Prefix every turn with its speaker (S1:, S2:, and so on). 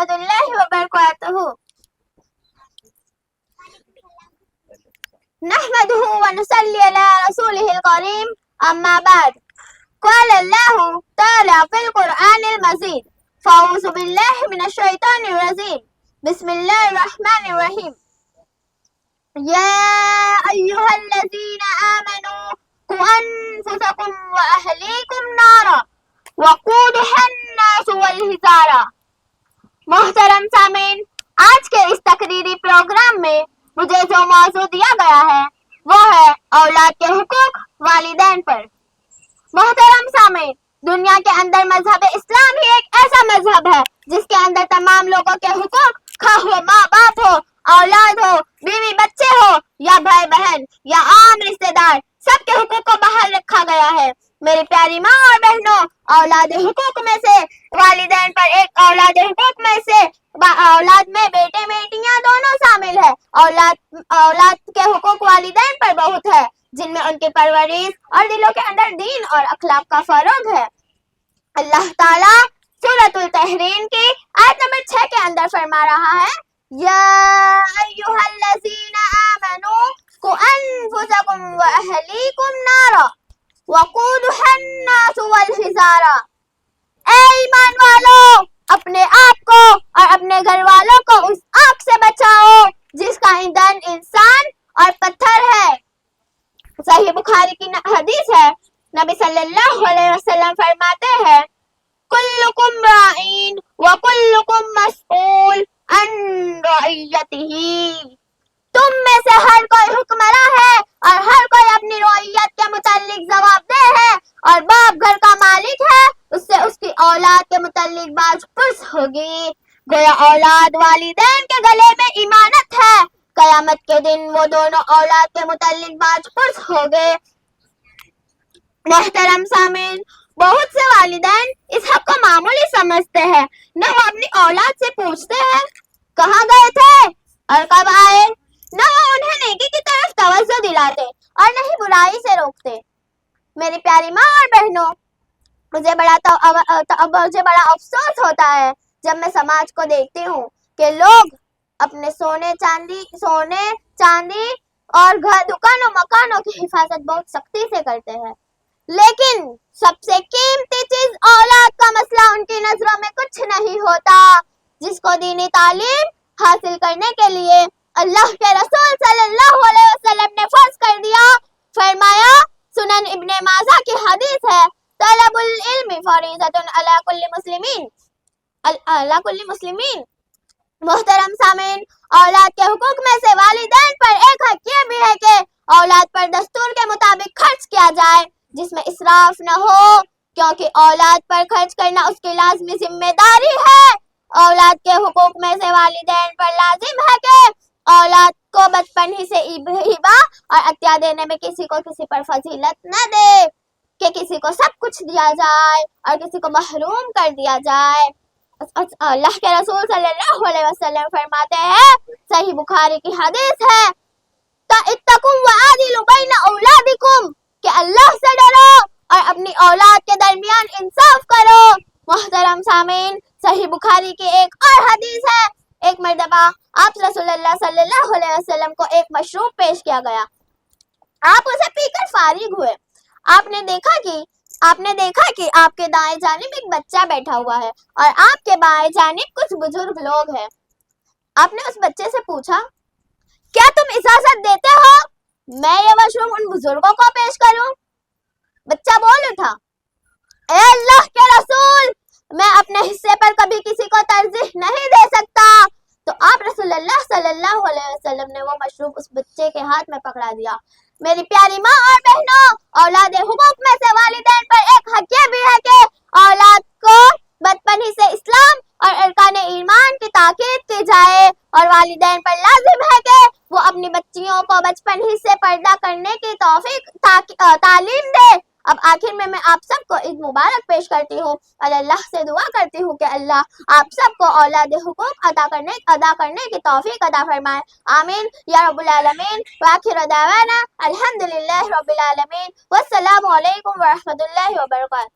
S1: रहमतुल्लाहि व बरकातुहू। नहमदुहु व नुसल्ली अला रसूलिहिल करीम, अम्मा बाद। क़ाल अल्लाहु तआला फ़िल क़ुरआनिल मजीद, फ़अऊज़ु बिल्लाहि मिनश शैतानिर रजीम, बिस्मिल्लाहिर रहमानिर रहीम। या अय्युहल्लज़ीना आमनू क़ु अन्फुसकुम व अहलीकुम नारा वक़ूदुहा अन्नास वल हिजारा। मोहतरम सामीन, आज के इस तकरीरी प्रोग्राम में मुझे जो मौजू दिया गया है वो है औलाद के हुकूक वालिदैन पर। मोहतरम सामीन, दुनिया के अंदर मजहब इस्लाम ही एक ऐसा मजहब है जिसके अंदर तमाम लोगों के हुकूक, खा हो माँ बाप हो, औलाद हो, बीवी बच्चे हो या भाई बहन या आम रिश्तेदार, सबके हुकूक को बाहर रखा गया है। मेरी प्यारी माँ और बहनों, औलाद हुकूक में से वालिदैन पर एक औलाद हुकूक में से औलाद में बेटे बेटियां दोनों शामिल है। औलाद के हुकूक वालिदैन पर बहुत है, जिनमें उनकी परवरिश और दिलों के अंदर दीन और अखलाक का फरोग है। अल्लाह ताला सूरतुल तहरीन की आयत नंबर 6 के अंदर फरमा रहा है, या अय्युहल्लज़ीना आमनू क़ु अन्फुसकुम व अहलीकुम नारा वक़ूदुहा अन्नास वल हिजारा। ए ईमान वालों, अपने आप को और अपने घर वालों को उस आग से बचाओ जिसका ईंधन इंसान और पत्थर है। सही बुखारी की हदीस है, नबी सल्लल्लाहु अलैहि वसल्लम फरमाते हैं, कुल्लुकुम राइन व कुल्लुकुम मसऊल अन रइयतिही। तुम में से हर कोई हुक्मरां है और हर कोई अपनी रइयत के मुतालिक जवाबदेह है, और बाप घर का मालिक है, उससे उसकी औलाद के मुतालिक बाज़पुरस होगी। गोया औलाद वालिदैन के गले में इमानत है, कयामत के दिन वो दोनों औलाद के मुतालिक बाज़पुरस होंगे। मोहतरम सामीन, बहुत से वालिदैन इस हक को मामूली समझते हैं, न वो अपनी औलाद से पूछते हैं कहाँ गए थे और कब आए, न वो उन्हें नेकी की तरफ तवज्जो दिलाते और न ही बुराई से रोकते। मेरी प्यारी माँ और बहनों, मुझे बड़ा अफसोस होता है जब मैं समाज को देखती हूँ कि लोग अपने सोने चांदी और घर दुकानों मकानों की हिफाजत बहुत सख्ती से करते हैं, लेकिन सबसे कीमती चीज औलाद का मसला उनकी नजरों में कुछ नहीं होता, जिसको दीनी तालीम हासिल करने के लिए अल्लाह के रसूल सल्लल्लाहु अलैहि वसल्लम ने फर्ज कर दिया। फरमाया, सुनन इब्ने माजा की हदीस है, तलबुल इल्मी फरीज़तुन अला कुल्ली मुस्लिमीन। मोहतरम सामीन, औलाद के हुकूक में से वालिदैन पर एक हक ये भी है कि औलाद पर दस्तूर के मुताबिक खर्च किया जाए, जिसमें इसराफ न हो, क्योंकि औलाद पर खर्च करना उसकी लाज़मी जिम्मेदारी है। औलाद के हुकूक में से वालिदैन पर लाजिम है कि औलाद को बचपन ही से हिबा और अतिया देने में किसी को किसी पर फजीलत न दे कि किसी को सब कुछ दिया जाए और किसी को महरूम कर दिया जाए। अल्लाह के रसूल सल्लल्लाहु अलैहि वसल्लम फरमाते हैं, सही बुखारी की हदीस है, इत्तकुम व आदिलु बैना औलादिकुम, कि अल्लाह से डरो और अपनी औलाद के दरमियान इंसाफ करो। मोहतरम सामीन, सही बुखारी की एक और हदीस है, एक मर्तबा आप रसूलुल्लाह सल्लल्लाहु अलैहि वसल्लम को एक मशरूब पेश किया गया। आप उसे पीकर फारिग हुए। आपने देखा कि आपके दाएं जानिब एक बच्चा बैठा हुआ है और आपके बाएं जानिब कुछ बुजुर्ग लोग हैं। आपने उस बच्चे से पूछा, क्या तुम इजाजत देते हो मैं ये मशरूब उन बुजुर्गों को पेश करूं? बच्चा बोल उठा, ए अल्लाह के रसूल, मैं अपने हिस्से पर कभी किसी को तरजीह नहीं दे सकता। तो आप रसूलुल्लाह सल्लल्लाहु अलैहि वसल्लम ने वो मशरूब उस बच्चे के हाथ में पकड़ा दिया। मेरी प्यारी माँ और बहनों, औलाद हुकूक में से वालिदैन पर एक हक ये भी है कि औलाद को बचपन ही से इस्लाम और अरकान ईमान की ताकीद की जाए, और वालिदैन पर लाजिम है कि वो अपनी बच्चियों को बचपन ही से पर्दा करने की तालीम दे। अब आखिर में मैं आप सबको ईद मुबारक पेश करती हूँ और अल्लाह से दुआ करती हूँ कि अल्लाह आप सबको औलाद हुकूक अदा करने की तौफीक अदा फरमाए। आमीन या रब्बुल आलमीन। व आखिर दावाना अल्हम्दुलिल्लाहि रब्बिल आलमीन। वस्सलामु अलैकुम व रहमतुल्लाहि व बरकातहू।